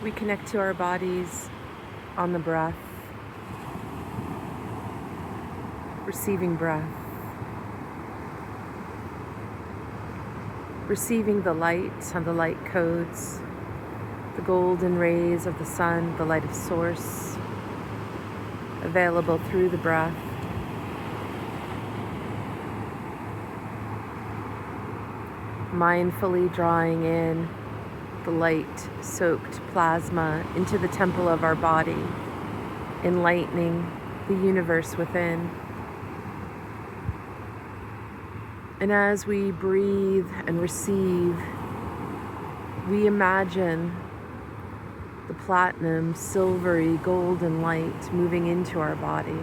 We connect to our bodies on the breath, receiving breath, receiving the light and the light codes, the golden rays of the sun, the light of source, available through the breath. Mindfully drawing in the light-soaked plasma into the temple of our body, enlightening the universe within. And as we breathe and receive, we imagine the platinum, silvery, golden light moving into our body,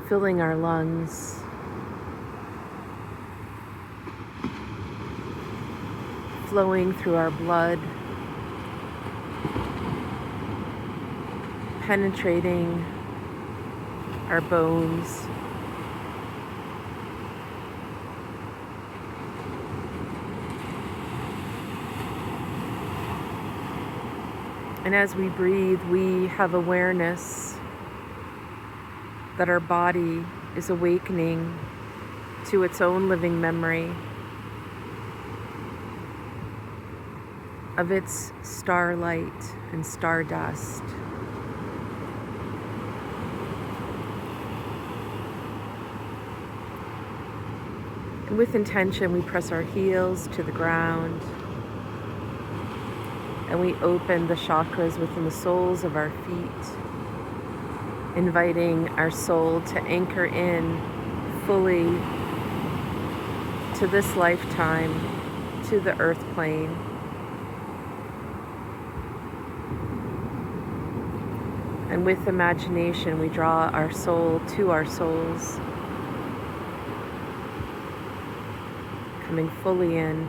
filling our lungs, flowing through our blood, penetrating our bones, and as we breathe, we have awareness that our body is awakening to its own living memory of its starlight and stardust. And with intention, we press our heels to the ground and we open the chakras within the soles of our feet, inviting our soul to anchor in fully to this lifetime, to the earth plane. And with imagination, we draw our soul to our souls, coming fully in.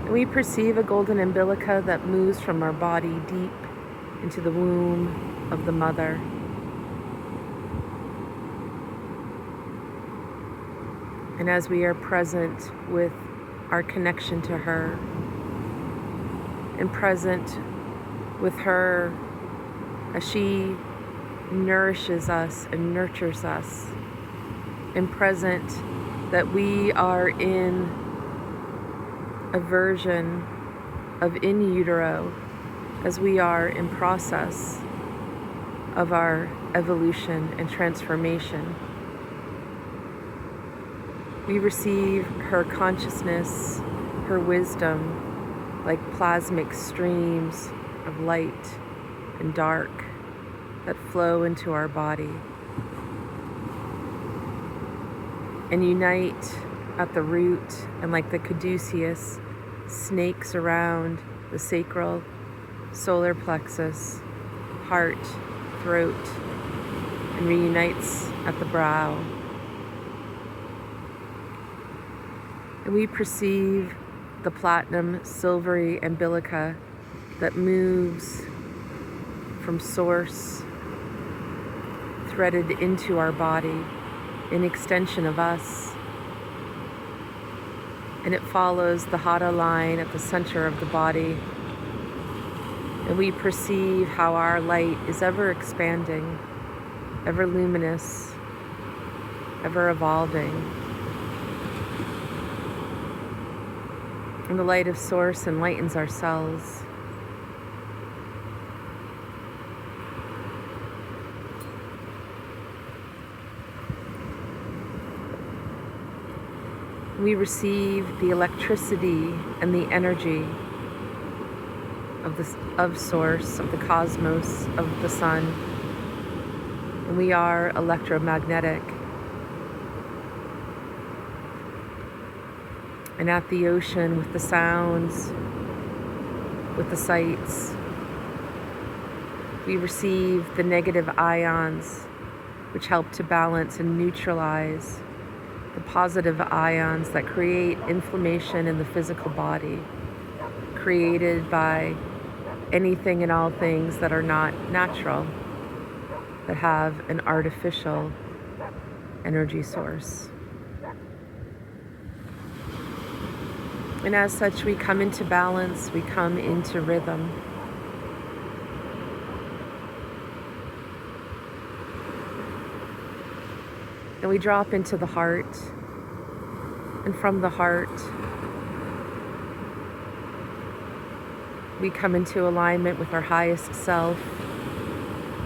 And we perceive a golden umbilica that moves from our body deep into the womb of the mother. And as we are present with our connection to her, and present with her as she nourishes us and nurtures us, and present that we are in a version of in utero as we are in process of our evolution and transformation. We receive her consciousness, her wisdom, like plasmic streams of light and dark that flow into our body and unite at the root, and like the caduceus, snakes around the sacral, solar plexus, heart, throat, and reunites at the brow. And we perceive the platinum silvery umbilica that moves from source, threaded into our body, an extension of us. And it follows the Hada line at the center of the body. And we perceive how our light is ever expanding, ever luminous, ever evolving. And the light of source enlightens our cells. We receive the electricity and the energy of source, of the cosmos, of the sun. And we are electromagnetic. And at the ocean, with the sounds, with the sights, we receive the negative ions, which help to balance and neutralize the positive ions that create inflammation in the physical body, created by anything and all things that are not natural, that have an artificial energy source. And as such, we come into balance, we come into rhythm. And we drop into the heart, and from the heart, we come into alignment with our highest self,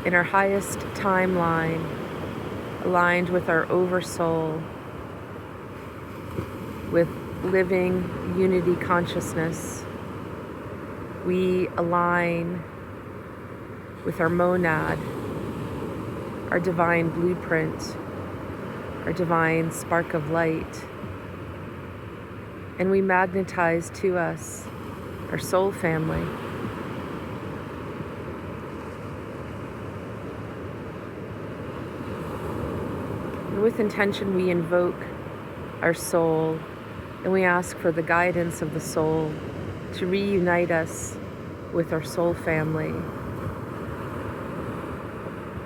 in our highest timeline, aligned with our oversoul, with living unity consciousness. We align with our monad, our divine blueprint, our divine spark of light, and we magnetize to us our soul family. And with intention, we invoke our soul, and we ask for the guidance of the soul to reunite us with our soul family,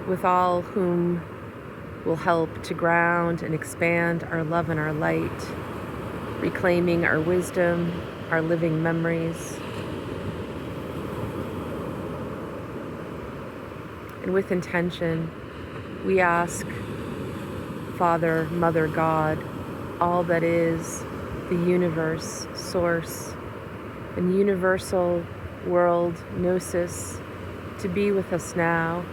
with all whom will help to ground and expand our love and our light, reclaiming our wisdom, our living memories. And with intention, we ask Father, Mother, God, all that is the universe, source, and universal world gnosis, to be with us now,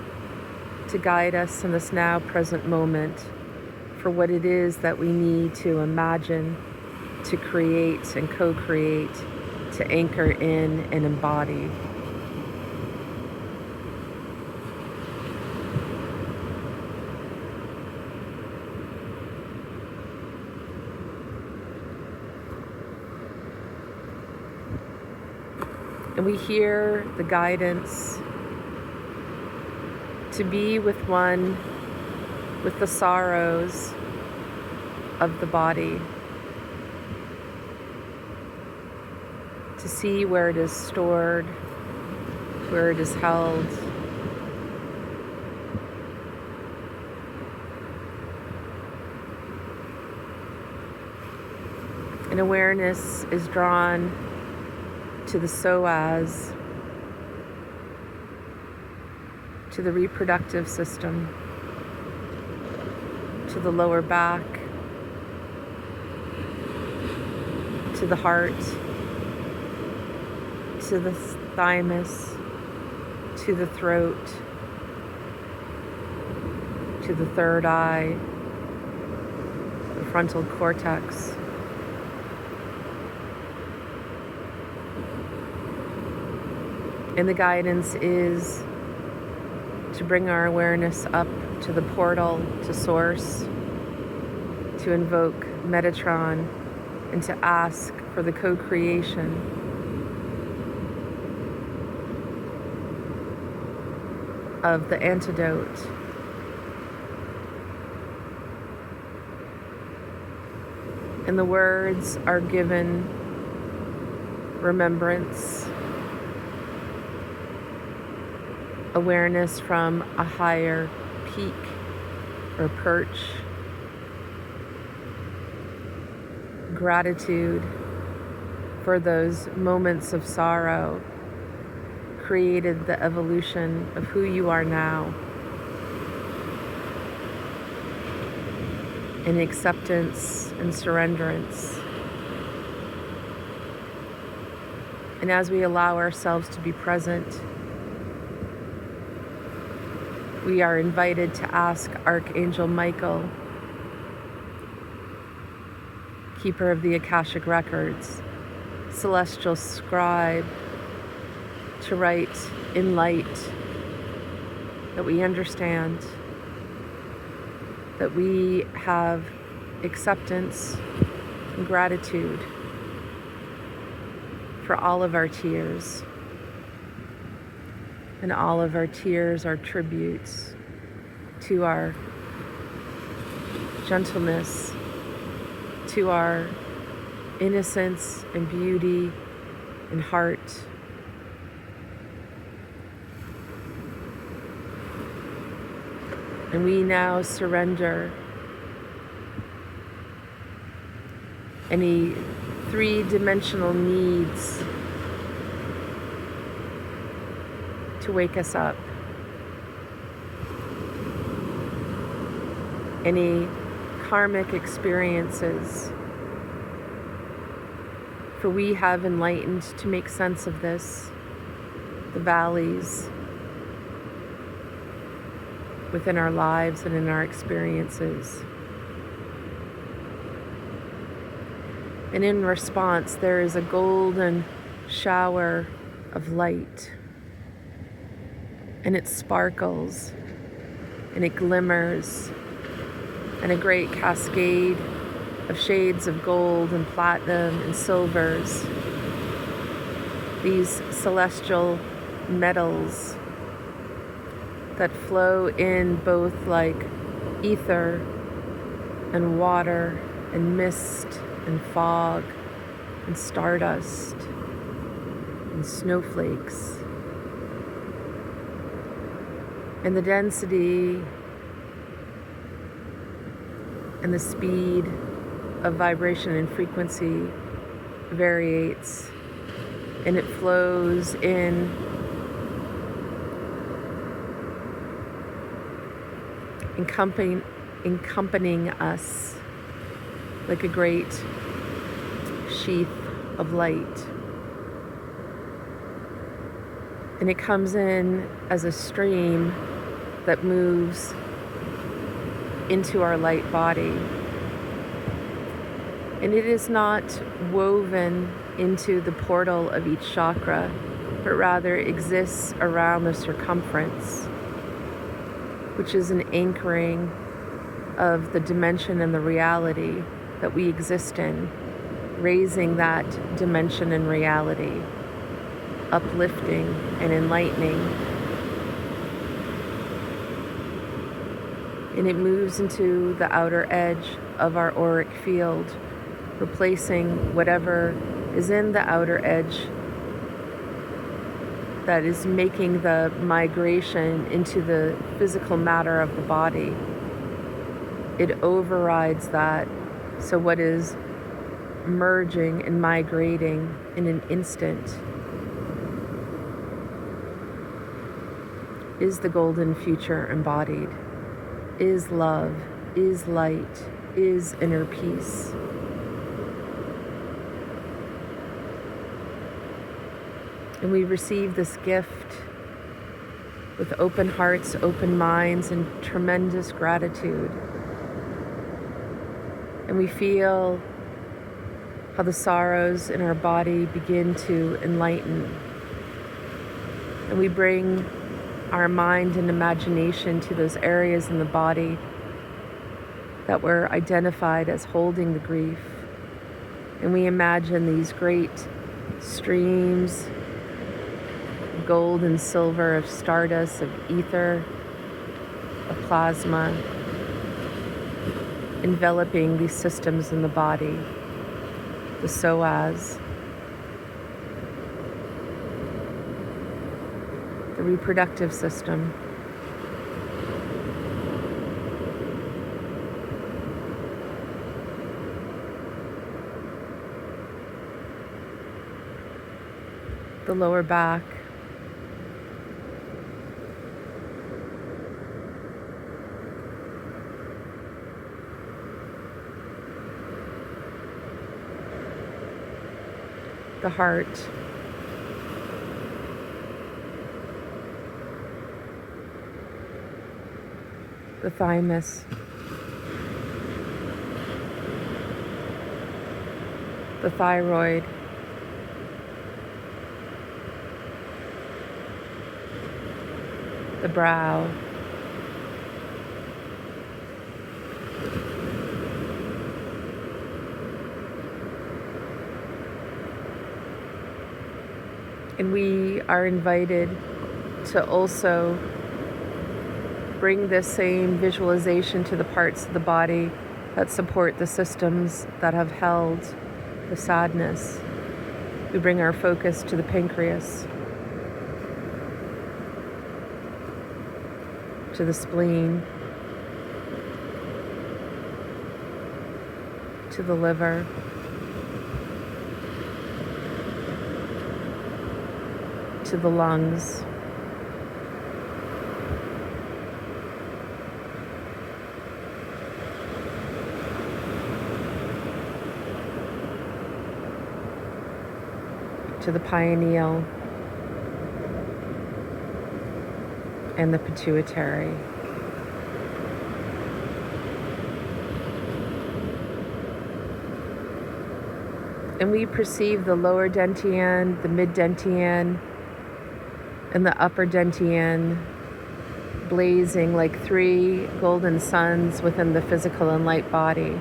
to guide us in this now present moment for what it is that we need to imagine, to create and co-create, to anchor in and embody. And we hear the guidance to be with one with the sorrows of the body, to see where it is stored, where it is held. And awareness is drawn to the psoas, to the reproductive system, to the lower back, to the heart, to the thymus, to the throat, to the third eye, the frontal cortex. And the guidance is to bring our awareness up to the portal, to source, to invoke Metatron, and to ask for the co-creation of the antidote. And the words are given remembrance, awareness from a higher peak or perch, gratitude for those moments of sorrow created the evolution of who you are now, in acceptance and surrenderance. And as we allow ourselves to be present, we are invited to ask Archangel Michael, keeper of the Akashic Records, celestial scribe, to write in light that we understand, that we have acceptance and gratitude for all of our tears. And all of our tears are tributes to our gentleness, to our innocence and beauty and heart, And we now surrender any three-dimensional needs to wake us up, any karmic experiences, for we have enlightened to make sense of this, the valleys within our lives and in our experiences. And in response, there is a golden shower of light, and it sparkles and it glimmers, and a great cascade of shades of gold and platinum and silvers, these celestial metals that flow in both like ether and water and mist and fog and stardust and snowflakes. And the density and the speed of vibration and frequency varies, and it flows in accompanying us like a great sheath of light. And it comes in as a stream that moves into our light body. And it is not woven into the portal of each chakra, but rather exists around the circumference, which is an anchoring of the dimension and the reality that we exist in, raising that dimension and reality, uplifting and enlightening. And it moves into the outer edge of our auric field, replacing whatever is in the outer edge that is making the migration into the physical matter of the body. It overrides that. So what is merging and migrating in an instant is the golden future embodied, is love, is light, is inner peace. And we receive this gift with open hearts, open minds, and tremendous gratitude. And we feel how the sorrows in our body begin to enlighten. And we bring our mind and imagination to those areas in the body that were identified as holding the grief. And we imagine these great streams of gold and silver, of stardust, of ether, of plasma, enveloping these systems in the body, the psoas, the reproductive system, the lower back, the heart, the thymus, the thyroid, the brow, and we are invited to also bring this same visualization to the parts of the body that support the systems that have held the sadness. We bring our focus to the pancreas, to the spleen, to the liver, to the lungs, to the pineal and the pituitary. And we perceive the lower dantian, the mid dantian, and the upper dantian blazing like 3 golden suns within the physical and light body.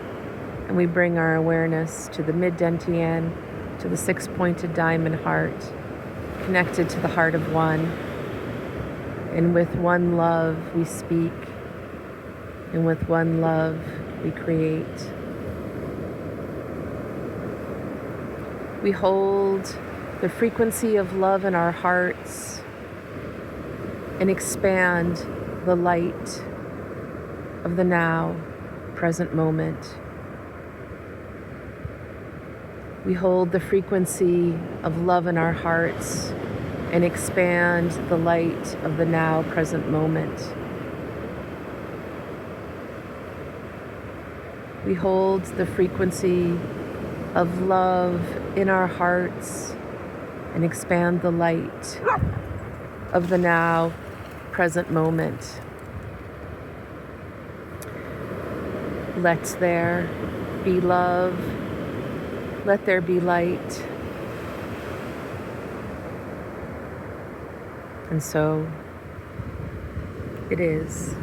And we bring our awareness to the mid dantian, to the 6-pointed diamond heart, connected to the heart of one. And with one love we speak, and with one love we create. We hold the frequency of love in our hearts and expand the light of the now, present moment. We hold the frequency of love in our hearts and expand the light of the now, present moment. We hold the frequency of love in our hearts and expand the light of the now, present moment. Let there be love. Let there be light. And so it is.